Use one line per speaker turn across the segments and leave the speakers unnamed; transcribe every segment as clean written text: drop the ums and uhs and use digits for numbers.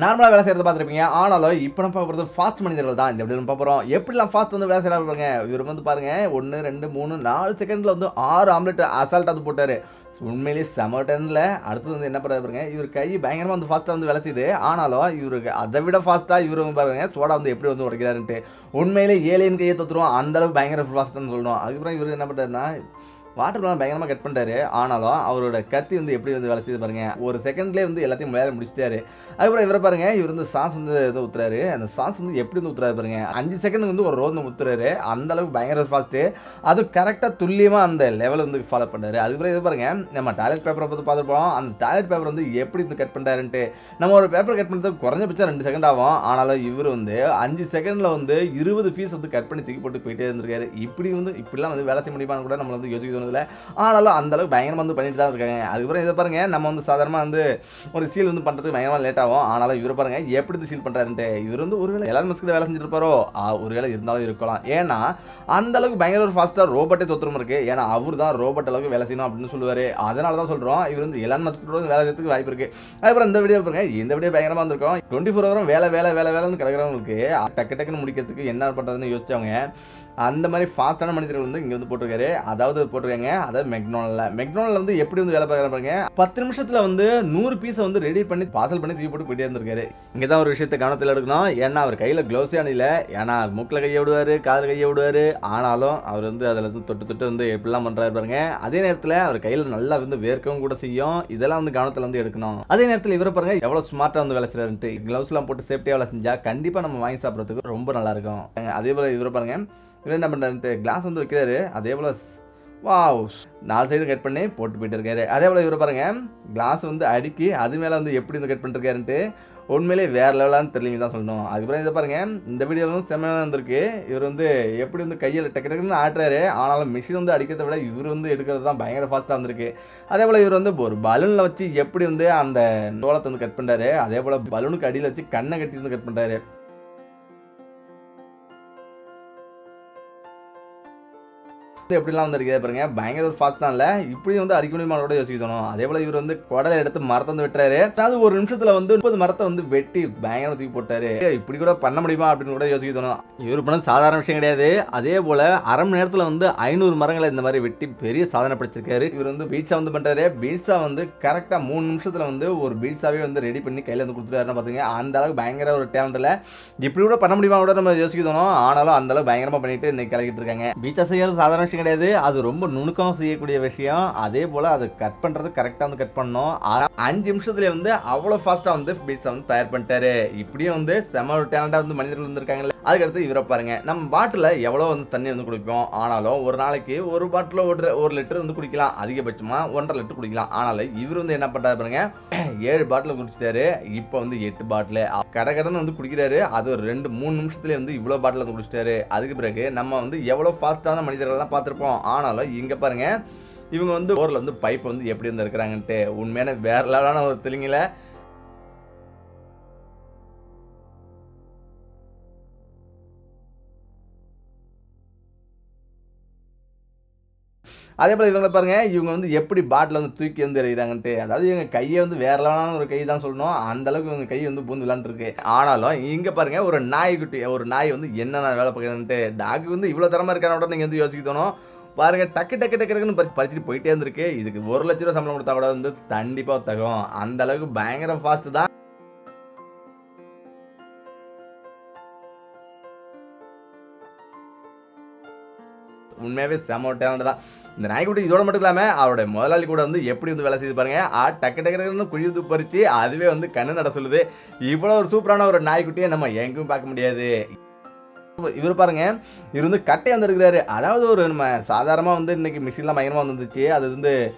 நார்மலாக வேலை செய்கிறத பார்த்துருப்பீங்க. ஆனாலும் இப்போ நம்ம பார்க்க போகிறது ஃபாஸ்ட் மனிதர்கள் தான். இந்த வீடியோ நம்ம பார்க்குறோம். எப்படிலாம் ஃபாஸ்ட் வந்து வேலை செய்யலாம் பாருங்க. இவர் வந்து பாருங்க 1 2 3 4 செகண்டில் வந்து 6 ஆம்லெட் அசால்ட்டாக வந்து போட்டார். உண்மையிலேயே செம டன்ல. அடுத்தது வந்து என்ன பண்ணுறாரு பாருங்க. இவர் கை பயங்கரமாக வந்து ஃபாஸ்ட்டாக வந்து வேலை செய்யுது. ஆனாலும் இவருக்கு அதை விட ஃபாஸ்ட்டாக இவர் வந்து பாருங்க சோடா வந்து எப்படி வந்து உடைக்கிறாருன்ட்டு. உண்மையிலே ஏலியன் கையை தொத்துருவோம். அந்தளவுக்கு பயங்கர ஃபாஸ்ட்டான்னு சொல்லணும். அதுக்கப்புறம் இவர் என்ன பண்ணுறாருன்னா வாட்டர் பிளான் பயங்கரமாக கட் பண்ணிட்டாரு. ஆனாலும் அவரோட கத்தி வந்து எப்படி வந்து வேலை செய்து பாருங்க. ஒரு செகண்ட்லேயே வந்து எல்லாத்தையும் வேலை முடிச்சிட்டாரு. அதுக்கப்புறம் இவரை பாருங்க. இவர் வந்து சாஸ் வந்து எதுவும் ஊற்றுறாரு. அந்த சாஸ் வந்து எப்படி வந்து ஊற்றுறாரு பாருங்க. 5 செகண்ட் வந்து ஒரு ரோந்து ஊற்றுறாரு. அந்த அளவுக்கு பயங்கர ஃபாஸ்ட்டு. அது கரெக்டாக துல்லியமாக அந்த லெவல் வந்து ஃபாலோ பண்ணாரு. அதுக்கப்புறம் இது பாருங்க. நம்ம டாய்லெட் பேப்பரை பார்த்து பார்த்துருப்போம். அந்த டாய்லெட் பேப்பர் வந்து எப்படி வந்து கட் பண்ணுறாருன்ட்டு. நம்ம ஒரு பேப்பர் கட் பண்ணுறதுக்கு குறைஞ்சபட்சம் 2 செகண்ட் ஆகும். ஆனாலும் இவர் வந்து 5 செகண்டில் வந்து 20 பீஸ் வந்து கட் பண்ணி தூக்கி போட்டு போயிட்டே இருந்திருக்காரு. இப்படிலாம் வந்து வேலை செய்ய முடியுமான்னு கூட நம்ம வந்து யோசிக்க தோணுதில்லை. ஆனாலும் அந்த அளவுக்கு பயங்கரமாக வந்து பண்ணிட்டு தான் இருக்காங்க. அதுக்கப்புறம் இதை பாருங்க. நம்ம வந்து சாதாரணமாக வந்து ஒரு சீல் வந்து பண்ணுறதுக்கு பயங்கரமாக லேட் ஆகும். ஆனாலும் இவர் பாருங்க எப்படி வந்து சீல் பண்ணுறாருன்ட்டு. இவர் வந்து ஒருவேளை எலான் மஸ்க் வேலை செஞ்சுட்டு இருப்பாரோ, ஒருவேளை இருந்தாலும் இருக்கலாம். ஏன்னா அந்த அளவுக்கு பயங்கர ஒரு ஃபாஸ்ட்டாக ரோபோட்டே தொத்துரும் இருக்கு. ஏன்னா அவர் தான் ரோபோட் அளவுக்கு வேலை செய்யணும் அப்படின்னு சொல்லுவார். அதனால தான் சொல்கிறோம் இவர் வந்து எலான் மஸ்க் வேலை செய்யறதுக்கு வாய்ப்பு இருக்கு. அதுக்கப்புறம் இந்த வீடியோ பாருங்க. இந்த வீடியோ பயங்கரமாக இருந்திருக்கும். 24 ஹவரும் வேலைன்னு கிடக்கிறவங்களுக்கு டக்குன்னு முடிக்கிறதுக்கு என்ன பண்ணுறதுன்னு யோசிச்சவங்க அந்த மாதிரி ஃபாஸ்ட்டான மனிதர்கள் வந்து இங்கே வந்து போட்டிருக்காரு. அதாவது மெக்டொனால்டில் வந்து எப்படி வந்து வேலை பார்க்குறாங்க. 10 நிமிஷத்தில் வந்து 100 பீஸை வந்து ரெடி பண்ணி பார்சல் பண்ணி தூக்கி போட்டு போயிட்டே இருந்திருக்காரு. இங்கே தான் ஒரு விஷயத்தை கவனத்தில் எடுக்கணும். ஏன்னா அவர் கையில் க்ளவுஸே அணியில. ஏன்னா மூக்கில் கையை விடுவார், காதில் கையை விடுவார். ஆனாலும் அவர் வந்து அதில் வந்து தொட்டு வந்து எப்படிலாம் பண்ணுறாரு பாருங்க. அதே நேரத்தில் அவர் கையில் நல்லா வந்து வேர்க்கவும் கூட செய்யும். இதெல்லாம் வந்து கவனத்தில் வந்து எடுக்கணும். அதே நேரத்தில் இவரை பாருங்க எவ்வளோ ஸ்மார்ட்டாக வந்து வேலை செய்கிறாருன்ட்டு. க்ளவுஸ்லாம் போட்டு சேஃப்டியாக வேலை செஞ்சால் கண்டிப்பாக நம்ம வாங்கி சாப்பிட்றதுக்கு ரொம்ப நல்லா இருக்கும். அதே போல் இவரை பாருங்க. இவர் என்ன பண்ணுறாருன்ட்டு கிளாஸ் வந்து வைக்கிறாரு. அதே போல் வாவ் 4 சைடு கட் பண்ணி போட்டு போயிட்டு இருக்காரு. அதே போல் இவர் பாருங்க கிளாஸ் வந்து அடுக்கி அது மேலே வந்து எப்படி வந்து கட் பண்ணிருக்காருன்ட்டு. உண்மையிலே வேறு லெவலான்னு தெரியலங்க தான் சொல்லணும். அதுக்கப்புறம் இதை பாருங்க. இந்த வீடியோ வந்து செம்மையாக இருந்திருக்கு. இவர் வந்து எப்படி வந்து கையில் டக்குன்னு ஆட்டுறாரு. ஆனாலும் மிஷின் வந்து அடிக்கிறத விட இவர் வந்து எடுக்கிறது தான் பயங்கர ஃபாஸ்ட்டாக வந்திருக்கு. அதே போல் இவர் வந்து ஒரு பலூனில் வச்சு எப்படி வந்து அந்த தோளத்தை வந்து கட் பண்ணுறாரு. அதே போல் பலூனுக்கு அடியில் வச்சு கண்ணை கட்டி வந்து கட் பண்ணுறாரு. எப்படிலாம் வந்து அடிக்கிறது பாருங்க. பயங்கர ஒரு ஃபாஸ்ட் தான் இல்லை. இப்படி வந்து அடிக்க முடியுமானோட யோசிக்கணும். அதே போல இவர் வந்து குடலை எடுத்து மரத்தை வந்து வெட்டுறாரு. அதாவது ஒரு நிமிஷத்துல வந்து 30 மரத்தை வந்து வெட்டி பயங்கர தூக்கி போட்டாரு. இப்படி கூட பண்ண முடியுமா அப்படின்னு கூட யோசிக்கணும். இவர் பண்ணது சாதாரண விஷயம் கிடையாது. அதே போல அரை மணி நேரத்துல வந்து 500 மரங்களை இந்த மாதிரி வெட்டி பெரிய சாதனை படைச்சிருக்காரு. இவர் வந்து பீட்சா வந்து பண்றாரு. பீட்சா வந்து கரெக்டா 3 நிமிஷத்துல வந்து ஒரு பீட்சாவே வந்து ரெடி பண்ணி கையில வந்து கொடுத்துருக்காருன்னு பாத்துங்க. அந்த அளவுக்கு பயங்கர ஒரு டேலண்ட்ல இப்படி கூட பண்ண முடியுமா கூட நம்ம யோசிக்கணும். ஆனாலும் அந்த அளவுக்கு பயங்கரமா பண்ணிட்டு இன்னைக்கு கலக்கிட்டு இருக்காங்க. பீட்சா செய்யறது சாதாரண விஷயம் கிடையாது. அது ரொம்ப நுணுக்கம் செய்யக்கூடிய விஷயம். அதே போல அது கட் பண்றது கரெக்டா வந்து கட் பண்ணணும். 5 நிமிஷத்துல வந்து அவ்வளவு ஃபாஸ்டா வந்து பீட்சா வந்து தயார் பண்ணிட்டாரு. இப்படியே வந்து செம டேலண்டா வந்து மனிதர்கள் வந்திருக்காங்க. அதுக்கடுத்து இவரை பாருங்க. நம்ம பாட்டில் எவ்வளோ வந்து தண்ணி வந்து குடிப்போம். ஆனாலும் ஒரு நாளைக்கு ஒரு பாட்டில் 1 லிட்டர் வந்து குடிக்கலாம். அதிகபட்சமாக 1.5 லிட்டர் குடிக்கலாம். ஆனாலும் இவர் வந்து என்ன பண்ணுறாரு பாருங்க. 7 பாட்டில் குடிச்சிட்டாரு. இப்போ வந்து 8 பாட்டில் கடன்னு வந்து குடிக்கிறாரு. அது ஒரு 2-3 நிமிஷத்துலேயே வந்து இவ்வளோ பாட்டில் வந்து குடிச்சிட்டாரு. அதுக்கு பிறகு நம்ம வந்து எவ்வளோ ஃபாஸ்ட்டான மனிதர்கள்லாம் பார்த்துருப்போம். ஆனாலும் இங்கே பாருங்க. இவங்க வந்து போரில் வந்து பைப் வந்து எப்படி வந்து இருக்கிறாங்கன்ட்டு உண்மையான வேற லெவலான ஒரு தெலுங்குல. அதே போல் இவங்களை பாருங்க. இவங்க வந்து எப்படி பாட்டில் வந்து தூக்கி வந்து எறிகிறாங்கன்ட்டு. அதாவது இவங்க கையை வந்து வேற லெவலான ஒரு கை தான் சொல்லணும். அந்த அளவுக்கு இவங்க கை வந்து பூந்து விளாண்டுருக்கு. ஆனாலும் இங்கே பாருங்க ஒரு நாய் வந்து என்னென்ன வேலை பார்க்குதுன்ட்டு. டாக் வந்து இவ்வளோ தரமாக இருக்கானோட நீங்கள் வந்து யோசிக்க தோணும். பாருங்க டக்குன்னு பறிச்சுட்டு போயிட்டே இருந்திருக்கு. இதுக்கு 1 லட்ச ரூபா சம்பளம் கொடுத்தா கூட வந்து கண்டிப்பாக தகும். அந்த அளவுக்கு பயங்கர ஃபாஸ்ட் தான். உண்மையாகவே செம டேலண்ட் தான். இந்த நாய்க்குட்டி இதோட மட்டும் இல்லாமல் அவருடைய முதலாளி கூட வந்து எப்படி வந்து வேலை செய்து பாருங்க. டக்குன்னு குழி வந்து பறித்து அதுவே வந்து கண்ணு நட சொல்லுது. இவ்வளோ ஒரு சூப்பரான ஒரு நாய்க்குட்டியை நம்ம எங்கேயும் பார்க்க முடியாது. இவர் பாருங்க. இவர் வந்து கட்டை வந்து எடுக்கிறாரு. அதாவது ஒரு நம்ம சாதாரணமாக வந்து இன்னைக்கு மிஷின்லாம் பயங்கரமாக வந்துருச்சு. அது வந்து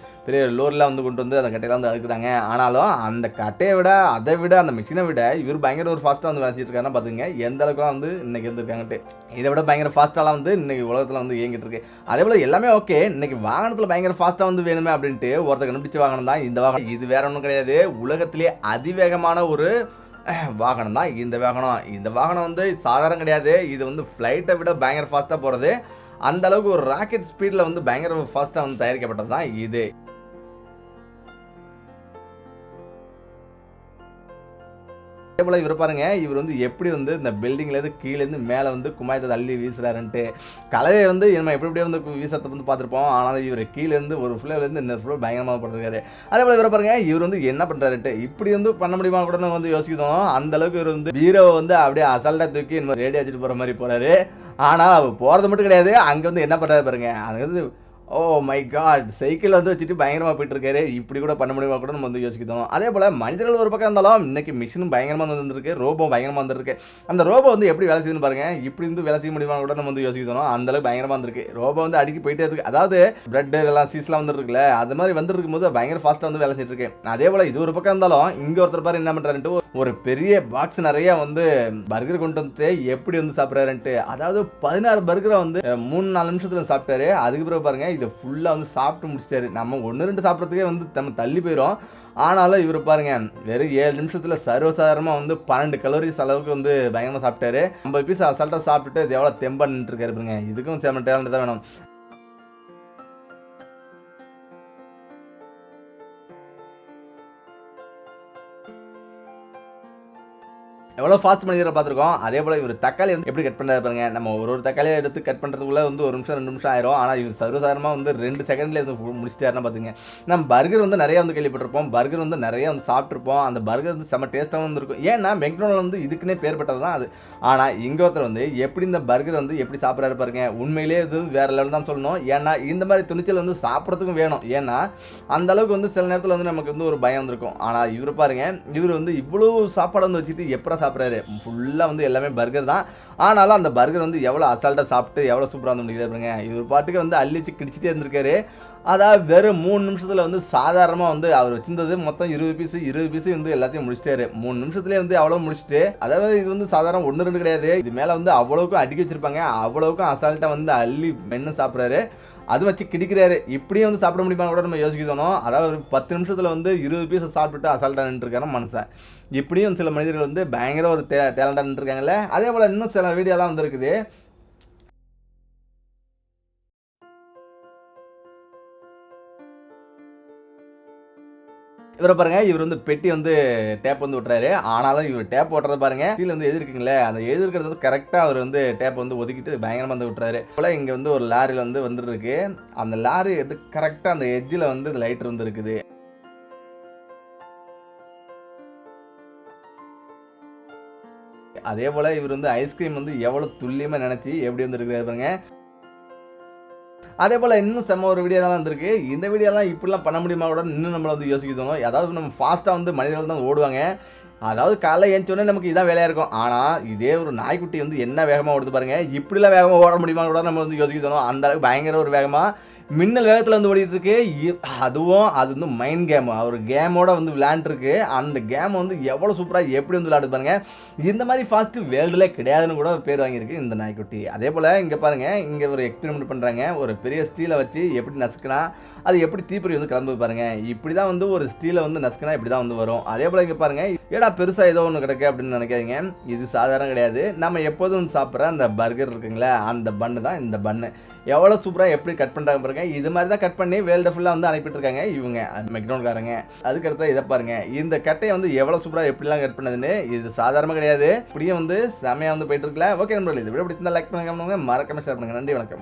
பெரிய லோரில் வந்து கொண்டு வந்து அந்த கட்டையெல்லாம் வந்து எடுக்கிறாங்க. ஆனாலும் அந்த கட்டையை விட அதை விட அந்த மிஷினை விட இவர் பயங்கர ஒரு ஃபாஸ்ட்டாக வந்து விளைச்சிட்டு இருக்காருன்னா பார்த்துங்க எந்த அளவுக்குலாம் வந்து இன்னைக்கு இருந்திருக்காங்கட்டு. இதை விட பயங்கர ஃபாஸ்ட்டாலாம் வந்து இன்னைக்கு உலகத்தில் வந்து இயங்கிட்டு இருக்கு. அதே போல் எல்லாமே ஓகே. இன்னைக்கு வாகனத்தில் பயங்கர ஃபாஸ்ட்டாக வந்து வேணுமே அப்படின்ட்டு ஒருத்தர் கண்டுபிடிச்ச வாகனம் தான் இந்த வாகனம். இது வேற ஒன்றும் கிடையாது. உலகத்திலே அதிவேகமான ஒரு வாகனம் தான் இந்த வாகனம். இந்த வாகனம் வந்து சாதாரண கிடையாது. இது வந்து ஃப்ளைட்டை விட பயங்கர ஃபாஸ்ட்டாக போகிறது. அந்த அளவுக்கு ஒரு ராக்கெட் ஸ்பீடில் வந்து பயங்கர ஃபாஸ்ட்டாக வந்து தயாரிக்கப்பட்டது தான் இது. போல இவர் பாருங்க, இவர் வந்து எப்படி வந்து இந்த பில்டிங்லேருந்து கீழேருந்து மேலே வந்து குமாயத்தை தள்ளி வீசுறாருன்ட்டு. கலவை வந்து நம்ம எப்படி எப்படியே வந்து வீசத்தை வந்து பார்த்துருப்போம். ஆனாலும் இவர் கீழேருந்து ஒரு ஃப்ளோர்லேருந்து இன்னொரு ஃப்ளோர் பயங்கரமாக போட்டிருக்காரு. அதே போல இவரை பாருங்க, இவர் வந்து என்ன பண்ணுறாருன்ட்டு இப்படி வந்து பண்ண முடியுமா கூட நம்ம வந்து யோசிக்கணும். அந்த அளவுக்கு இவர் வந்து பீரோவை வந்து அப்படியே அசால்ட்டாக தூக்கி இந்த மாதிரி ரேடியோ வச்சுட்டு போகிற மாதிரி போகிறாரு. ஆனால் அவர் போகிறது மட்டும் கிடையாது, அங்கே வந்து என்ன பண்ணுறாரு பாருங்க, அது வந்து ஓ மை காட், சைக்கிள் வந்து வச்சுட்டு பயங்கரமாக போயிட்டு இருக்காரு. இப்படி கூட பண்ண முடியுமா கூட நம்ம வந்து யோசிக்கணும். அதே போல் மனிதர்கள் ஒரு பக்கம் இருந்தாலும் இன்னைக்கு மிஷினும் பயங்கரமாக வந்துருக்கு, ரோபோ பயங்கரமாக வந்துருக்கு. அந்த ரோபோ வந்து எப்படி வேலை செய்யுதுன்னு பாருங்க, இப்படி இருந்து வேலை செய்ய முடியுமா கூட நம்ம வந்து யோசிக்கணும். அந்த அளவுக்கு பயங்கரமாக வந்துருக்கு. ரோபோ வந்து அடிக்கி போயிட்டே இருக்கு. அதாவது பிரெட் எல்லாம் சீஸ்லாம் வந்துருக்குல்ல, அது மாதிரி வந்துருக்கும் போது பயங்கர ஃபாஸ்ட்டாக வந்து வேலை செஞ்சுட்டு இருக்கு. அதே போல் இது ஒரு பக்கம் இருந்தாலும் இங்கே ஒருத்தர் பாரு என்ன பண்ணுறாருன்ட்டு ஒரு பெரிய பாக்ஸ் நிறைய வந்து பர்கர் கொண்டு வந்துட்டு எப்படி வந்து சாப்பிட்றாருன்ட்டு. அதாவது 16 பர்கரை வந்து 3-4 நிமிஷத்துல சாப்பிட்டாரு. அதுக்கு பிறகு பாருங்க இதை ஃபுல்லாக வந்து சாப்பிட்டு முடிச்சிட்டாரு. நம்ம 1-2 சாப்பிட்றதுக்கே வந்து நம்ம தள்ளி போயிடும். ஆனாலும் இவர் பாருங்க வெறும் 7 நிமிஷத்துல சர்வசாதாரணமாக வந்து 12 கலோரிஸ் அளவுக்கு வந்து பயங்கரமாக சாப்பிட்டாரு. 50 பீஸ் அசால்ட்டாக சாப்பிட்டுட்டு இது எவ்வளோ தெம்பா நின்று இருக்காரு பாருங்க. இதுக்கும் சேம டேலண்ட் தான் வேணும். எவ்வளோ ஃபாஸ்ட் மனிதரை பார்த்துருக்கோம். அதே போல் இவர் தக்காளி வந்து எப்படி கட் பண்ணுறாரு பாருங்க. நம்ம ஒரு தக்காளியை எடுத்து கட் பண்ணுறதுக்குள்ள வந்து 1 நிமிஷம் 2 நிமிஷம் ஆயிரும். ஆனால் இவர் சர்வசாதாரணமாக வந்து 2 செகண்ட்லேயே வந்து முடிச்சிட்டாருன்னா பார்த்துங்க. நம்ம பர்கர் வந்து நிறைய வந்து கேள்விப்பட்டிருப்போம், பர்கர் வந்து நிறைய வந்து சாப்பிட்ருப்போம். அந்த பர்கர் வந்து செம்ம டேஸ்ட்டாகவும் வந்து இருக்கும். ஏன்னா மெக்டொனால்ட் வந்து இதுக்குன்னே பேர்பட்டது தான் அது. ஆனால் இங்கே ஒருத்தர் வந்து எப்படி இந்த பர்கர் வந்து எப்படி சாப்பிட்றாரு பாருங்க. உண்மையிலேயே இது வேறு லெவல் தான் சொல்லணும். ஏன்னா இந்த மாதிரி துணிச்சல் வந்து சாப்பிட்றதுக்கும் வேணும். ஏன்னா அந்த அளவுக்கு வந்து சில நேரத்தில் வந்து நமக்கு வந்து ஒரு பயம் வந்திருக்கும். ஆனால் இவர் பாருங்க, இவர் வந்து இவ்வளோ சாப்பாடு வந்து வச்சுட்டு எப்போ சாப்பிட்றாரு. ஃபுல்லாக வந்து எல்லாமே பர்கர் தான். ஆனாலும் அந்த பர்கர் வந்து எவ்வளோ அசால்ட்டாக சாப்பிட்டு எவ்வளோ சூப்பராக வந்து முடியுது பாருங்க. இவர் பாட்டுக்கு வந்து அள்ளிச்சு கிடிச்சிட்டே இருந்திருக்காரு. அதாவது வெறும் 3 நிமிஷத்தில் வந்து சாதாரணமாக வந்து அவர் வச்சிருந்தது மொத்தம் 20 பீஸ் வந்து எல்லாத்தையும் முடிச்சிட்டாரு. 3 நிமிஷத்துலேயே வந்து அவ்வளோ முடிச்சுட்டு, அதாவது இது வந்து சாதாரண 1-2 கிடையாது, இது மேலே வந்து அவ்வளோக்கும் அடுக்கி வச்சிருப்பாங்க. அவ்வளோக்கும் அசால்ட்டாக வந்து அள்ளி மென்று சாப்பிட்றாரு. அது வச்சு கிடிக்கிறாரு. இப்படியும் வந்து சாப்பிட முடியுமா கூட நம்ம யோசிக்கணும். அதாவது 10 நிமிஷத்தில் வந்து 20 பீஸை சாப்பிட்டுட்டு அசால்ட்டாக நின்றுருக்காரு மனுஷன். இப்படியும் சில மனிதர்கள் வந்து பயங்கர ஒரு டேலண்டாக நின்றுருக்காங்கல்ல. அதே போல் இன்னும் சில வீடியோலாம் வந்துருக்குது. இவரை பாருங்க, இவர் வந்து பெட்டி வந்து டேப் வந்து விட்டுறாரு. ஆனாலும் இவர் டேப் ஓட்டுறத பாருங்க, கீழே வந்து எழுதிருக்குங்களே, அந்த எழுதிருக்கிறது வந்து கரெக்டாக அவர் வந்து டேப் வந்து ஒதுக்கிட்டு பயங்கரமாக வந்து விட்டுறாரு. போல இங்கே வந்து ஒரு லாரியில் வந்து வந்துருக்கு. அந்த லாரி வந்து கரெக்டாக அந்த எட்ஜில் வந்து லைட்டர் வந்து இருக்குது. அதே போல் இவர் வந்து ஐஸ்கிரீம் வந்து எவ்வளோ துல்லியமாக நினச்சி எப்படி வந்து இருக்குது பாருங்க. அதே போல் இன்னும் செம்ம ஒரு வீடியோ தான் வந்திருக்கு. இந்த வீடியோலாம் இப்படிலாம் பண்ண முடியுமா கூட இன்னும் நம்மளை வந்து யோசிக்கணும். அதாவது நம்ம ஃபாஸ்ட்டாக வந்து மனிதர்கள் தான் ஓடுவாங்க. அதாவது காலைல ஏஞ்சோடனே நமக்கு இதான் வேலையாக இருக்கும். ஆனால் இதே ஒரு நாய்க்குட்டி வந்து என்ன வேகமாக ஓடுது பாருங்க. இப்படிலாம் வேகமாக ஓட முடியுமா கூட நம்ம வந்து யோசிக்கணும். அந்த அளவுக்கு பயங்கர ஒரு வேகமாக மின்னல் வேகத்தில் வந்து ஓடிட்டு இருக்கு. அதுவும் அது வந்து மைண்ட் கேம், அவர் கேமோட வந்து விளையாண்டுருக்கு. அந்த கேம் வந்து எவ்வளோ சூப்பராக எப்படி வந்து விளையாடு பாருங்க. இந்த மாதிரி ஃபாஸ்ட்டு வேர்ல்டுல கிடையாதுன்னு கூட பேர் வாங்கியிருக்கு இந்த நாய்க்குட்டி. அதே போல் இங்கே பாருங்க, இங்கே ஒரு எக்ஸ்பெரிமெண்ட் பண்ணுறாங்க. ஒரு பெரிய ஸ்டீலை வச்சு எப்படி நசுக்கினா அது எப்படி தீப்பொறி வந்து கிளம்பு பாருங்க. இப்படி தான் வந்து ஒரு ஸ்டீலை வந்து நசுக்கினா இப்படி தான் வந்து வரும். அதே போல் இங்கே பாருங்க, ஏடா பெருசாக ஏதோ ஒன்று கிடக்கு அப்படின்னு நினைக்காதீங்க. இது சாதாரண கிடையாது. நம்ம எப்போதும் வந்து சாப்பிட்ற அந்த பர்கர் இருக்குங்களே, அந்த பன்னு தான் இந்த பன்னு. எவ்வளோ சூப்பராக எப்படி கட் பண்ணுறாங்க பாருங்க. இது மாதிரி தான் கட் பண்ணி வேர்ல்டு ஃபுல்லாக வந்து அனுப்பிட்டு இருக்காங்க இவங்க மெக்டொனால்ட்காரங்க. அதுக்கடுத்து இதை பாருங்க, இந்த கட்டையை வந்து எவ்வளோ சூப்பராக எப்படிலாம் கட் பண்ணதுன்னு. இது சாதாரணமாக கிடையாது. இப்படியும் வந்து செமையாக வந்து போயிட்டு இருக்கல. ஓகே நண்பர்களே, இது விட பிடிச்சிருந்தா லைக் பண்ணுங்க, மறக்காம ஷேர் பண்ணுங்க. நன்றி, வணக்கம்.